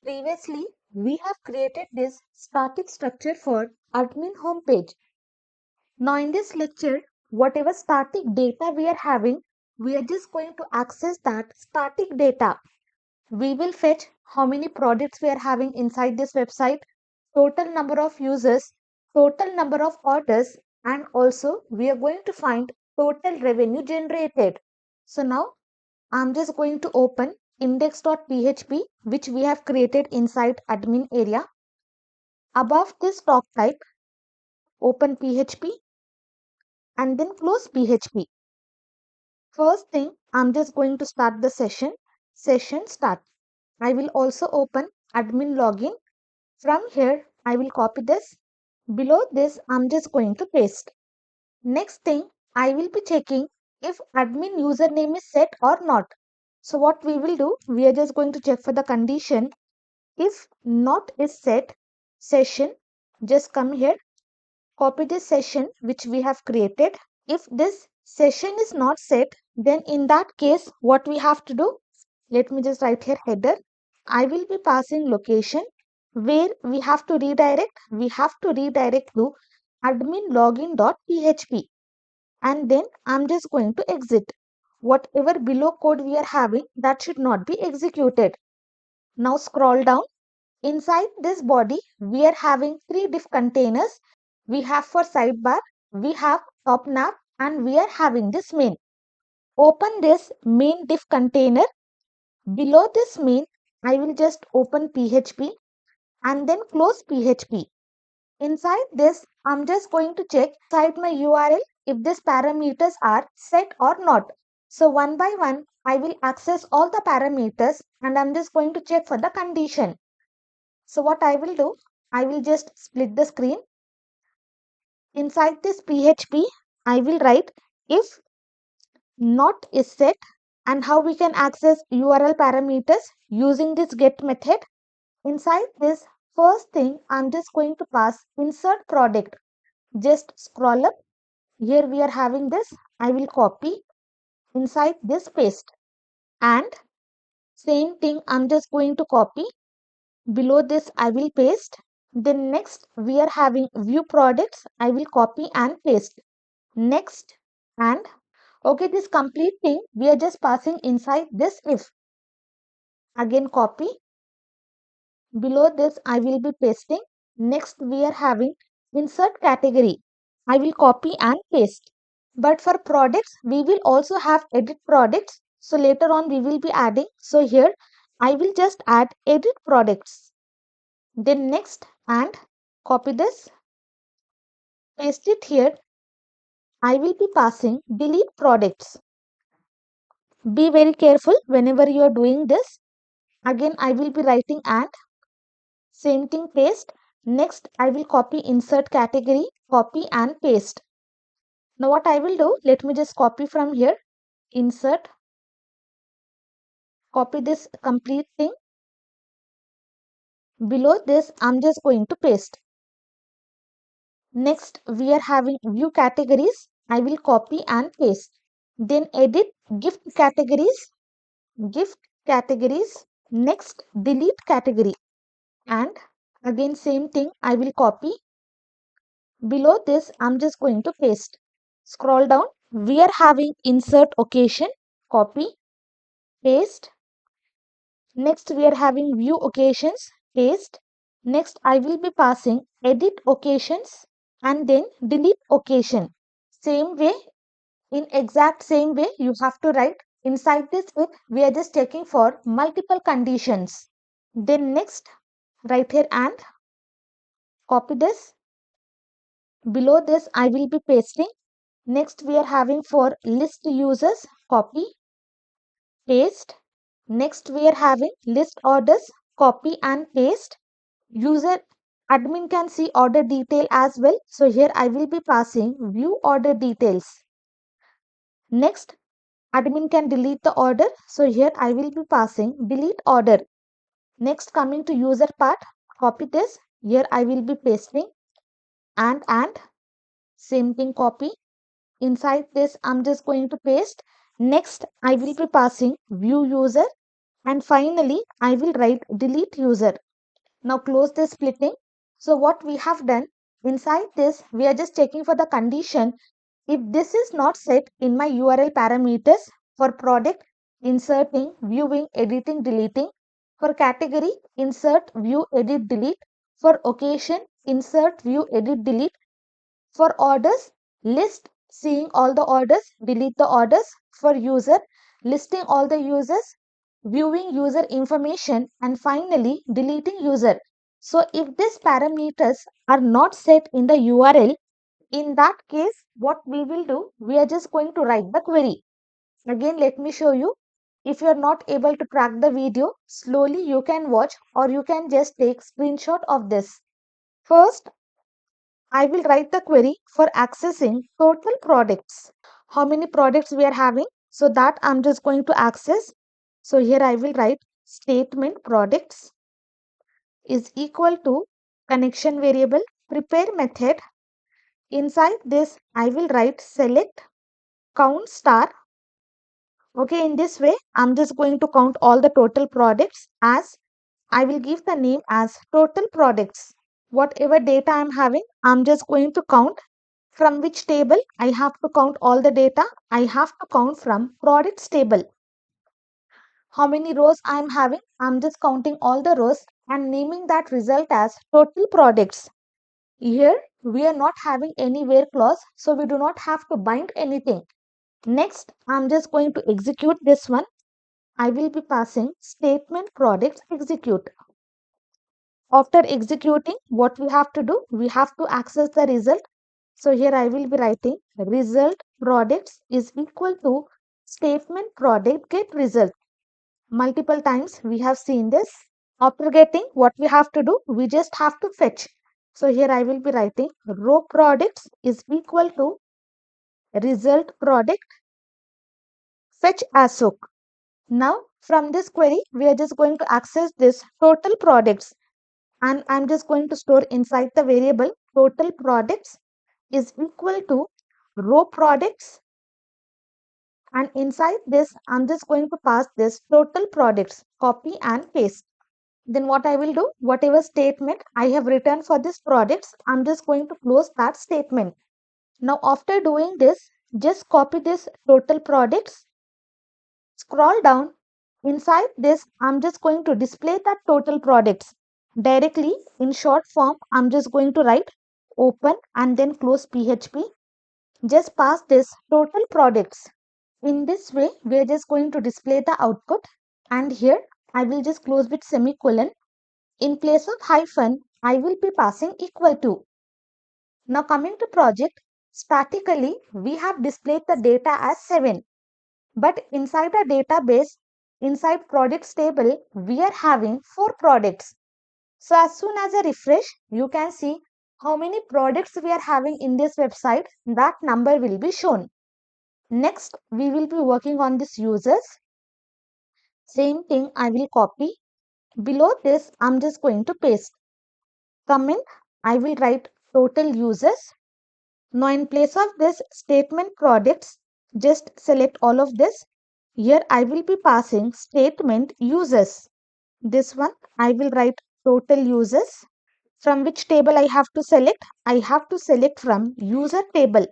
Previously, we have created this static structure for admin homepage. Now in this lecture, whatever static data we are having, we are just going to access that static data. We will fetch how many products we are having inside this website, total number of users, total number of orders, and also we are going to find total revenue generated. So now I'm just going to open index.php, which we have created inside admin area. Above this doc type, open PHP and then close PHP. First thing, I'm just going to start the session. Session start. I will also open admin login. From here, I will copy this. Below this, I'm just going to paste. Next thing, I will be checking if admin username is set or not. So what we will do, we are just going to check for the condition. If not is set, session, just come here, copy this session which we have created. If this session is not set, then in that case, what we have to do? Let me just write here header. I will be passing location where we have to redirect. We have to redirect to admin login.php, and then I'm just going to exit. Whatever below code we are having, that should not be executed. Now scroll down. Inside this body, we are having three div containers. We have for sidebar, we have top nav, and we are having this main. Open this main div container. Below this main, I will just open PHP and then close PHP. Inside this, I'm just going to check inside my URL if these parameters are set or not. So one by one, I will access all the parameters and I'm just going to check for the condition. So what I will do, I will just split the screen. Inside this PHP, I will write if not is set, and how we can access URL parameters using this get method. Inside this, first thing, I'm just going to pass insert product. Just scroll up. Here we are having this. I will copy inside this paste, and same thing I'm just going to copy. Below this I will paste. Then next we are having view products. I will copy and paste. Next, and okay, this complete thing we are just passing inside this if. Again copy. Below this I will be pasting. Next we are having insert category. I will copy and paste. But for products we will also have edit products. So later on we will be adding. So here I will just add edit products. Then next, and copy this, paste it here. I will be passing delete products. Be very careful whenever you are doing this. Again I will be writing and same thing paste. Next I will copy insert category, copy and paste. Now what I will do, let me just copy from here, insert, copy this complete thing. Below this I'm just going to paste. Next we are having view categories. I will copy and paste. Then edit gift categories, gift categories. Next delete category, and again same thing I will copy. Below this I'm just going to paste. Scroll down, we are having insert occasion, copy, paste. Next we are having view occasions, paste. Next I will be passing edit occasions and then delete occasion. Same way, in exact same way you have to write. Inside this if we are just checking for multiple conditions. Then next write here and copy this. Below this I will be pasting. Next we are having for list users, copy, paste. Next we are having list orders, copy and paste. User admin can see order detail as well. So here I will be passing view order details. Next admin can delete the order. So here I will be passing delete order. Next coming to user part, copy this. Here I will be pasting and same thing copy. Inside this I'm just going to paste. Next I will be passing view user. And finally, I will write delete user. Now close this splitting. So what we have done inside this, we are just checking for the condition. If this is not set in my URL parameters for product, inserting, viewing, editing, deleting. For category, insert, view, edit, delete. For occasion, insert, view, edit, delete. For orders, list, seeing all the orders, delete the orders. For user, listing all the users, viewing user information, and finally deleting user. So if these parameters are not set in the URL, in that case, what we will do, we are just going to write the query. Again, let me show you. If you are not able to track the video, slowly you can watch or you can just take screenshot of this. First, I will write the query for accessing total products. How many products we are having? So that I'm just going to access. So here I will write statement products is equal to connection variable prepare method. Inside this, I will write select count star. Okay, in this way, I'm just going to count all the total products as I will give the name as total products. Whatever data I'm having, I'm just going to count from which table. I have to count all the data. I have to count from products table. How many rows I'm having? I'm just counting all the rows and naming that result as total products. Here, we are not having any where clause, so we do not have to bind anything. Next, I'm just going to execute this one. I will be passing statement products execute. After executing, what we have to do? We have to access the result. So here I will be writing result products is equal to statement product get result. Multiple times we have seen this. After getting, what we have to do? We just have to fetch. So here I will be writing row products is equal to result product fetch as hook. Now from this query, we are just going to access this total products and I'm just going to store inside the variable total products is equal to row products, and inside this I'm just going to pass this total products, copy and paste. Then what I will do, whatever statement I have written for this products, I'm just going to close that statement. Now after doing this, just copy this total products, scroll down. Inside this, I'm just going to display that total products. Directly in short form, I'm just going to write open and then close PHP. Just pass this total products. In this way, we are just going to display the output. And here, I will just close with semicolon. In place of hyphen, I will be passing equal to. Now coming to project, statically, we have displayed the data as 7. But inside the database, inside products table, we are having 4 products. So as soon as I refresh, you can see how many products we are having in this website. That number will be shown. Next, we will be working on this users. Same thing I will copy. Below this, I'm just going to paste. Comment, I will write total users. Now in place of this statement products, just select all of this. Here I will be passing statement users. This one I will write total users. From which table I have to select? I have to select from user table.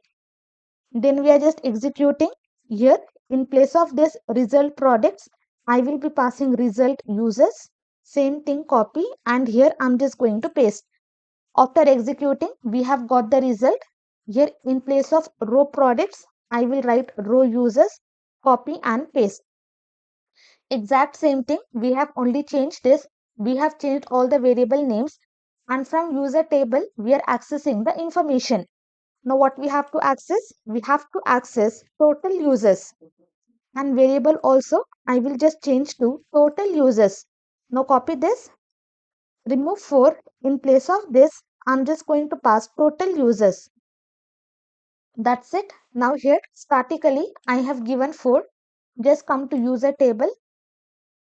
Then we are just executing. Here in place of this result products, I will be passing result users. Same thing copy and here I'm just going to paste. After executing, we have got the result. Here in place of row products, I will write row users, copy and paste. Exact same thing. We have only changed this. We have changed all the variable names and from user table, we are accessing the information. Now what we have to access? We have to access total users and variable also. I will just change to total users. Now copy this, remove 4. In place of this, I'm just going to pass total users. That's it. Now here statically I have given 4. Just come to user table.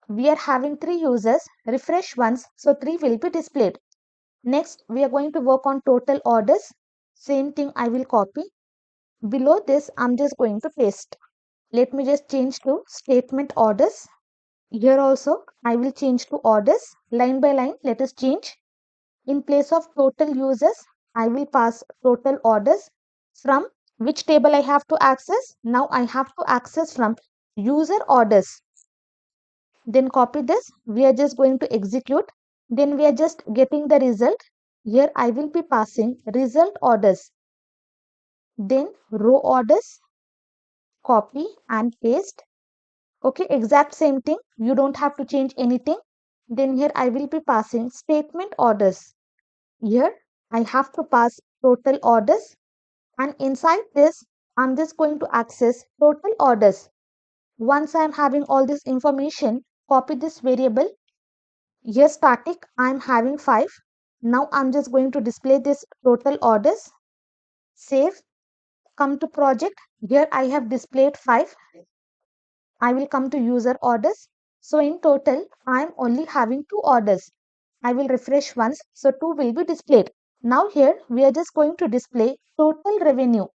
We are having 3 users. Refresh once, so 3 will be displayed. Next, we are going to work on total orders. Same thing I will copy. Below this, I'm just going to paste. Let me just change to statement orders. Here also I will change to orders. Line by line, let us change. In place of total users, I will pass total orders. From which table I have to access? Now I have to access from user orders. Then copy this. We are just going to execute. Then we are just getting the result. Here I will be passing result orders. Then row orders, copy and paste. Okay, exact same thing. You don't have to change anything. Then here I will be passing statement orders. Here I have to pass total orders, and inside this I'm just going to access total orders. Once I'm having all this information, copy this variable. Here static I'm having 5. Now I'm just going to display this total orders. Save. Come to project. Here I have displayed 5. I will come to user orders. So in total, I am only having 2 orders. I will refresh once, so 2 will be displayed. Now here we are just going to display total revenue.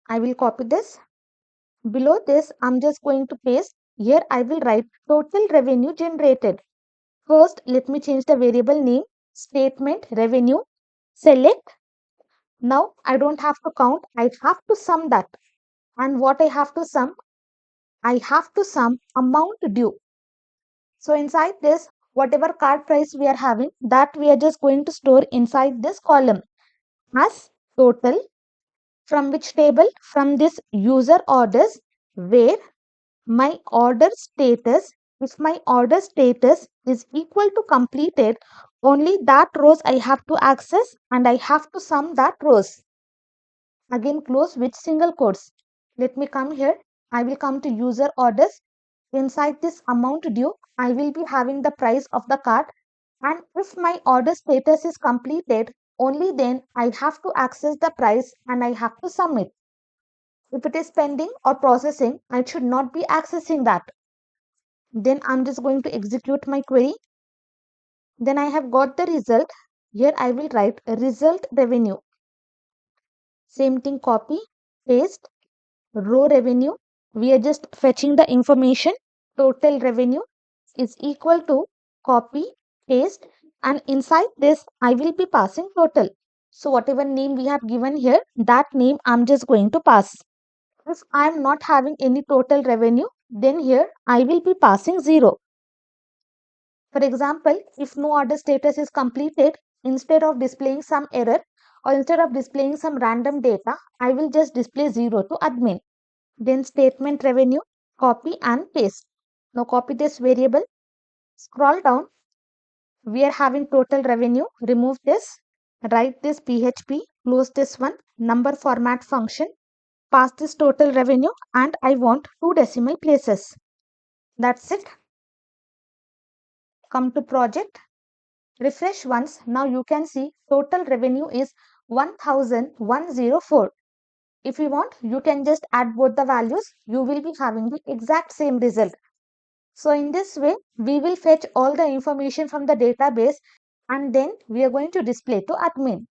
I will copy this. Below this, I'm just going to paste. Here I will write total revenue generated. First, let me change the variable name, statement revenue. Select. Now I don't have to count, I have to sum that. And what I have to sum? I have to sum amount due. So inside this, whatever card price we are having, that we are just going to store inside this column as total. From which table? From this user orders, where my order status, if my order status is equal to completed, only that rows I have to access and I have to sum that rows. Again close with single quotes. Let me come here. I will come to user orders. Inside this amount due, I will be having the price of the card, and if my order status is completed, only then I have to access the price and I have to submit. If it is pending or processing, I should not be accessing that. Then I'm just going to execute my query. Then I have got the result. Here I will write result revenue. Same thing, copy, paste, row revenue. We are just fetching the information. Total revenue is equal to copy, paste, and inside this I will be passing total. So whatever name we have given here, that name I'm just going to pass. If I am not having any total revenue, then here I will be passing 0. For example, if no order status is completed, instead of displaying some error or instead of displaying some random data, I will just display 0 to admin. Then statement revenue, copy and paste. Now copy this variable, scroll down. We are having total revenue. Remove this, write this PHP, close this one, number format function, pass this total revenue, and I want 2 decimal places. That's it. Come to project, refresh once. Now you can see total revenue is 1104. If you want, you can just add both the values. You will be having the exact same result. So in this way, we will fetch all the information from the database and then we are going to display to admin.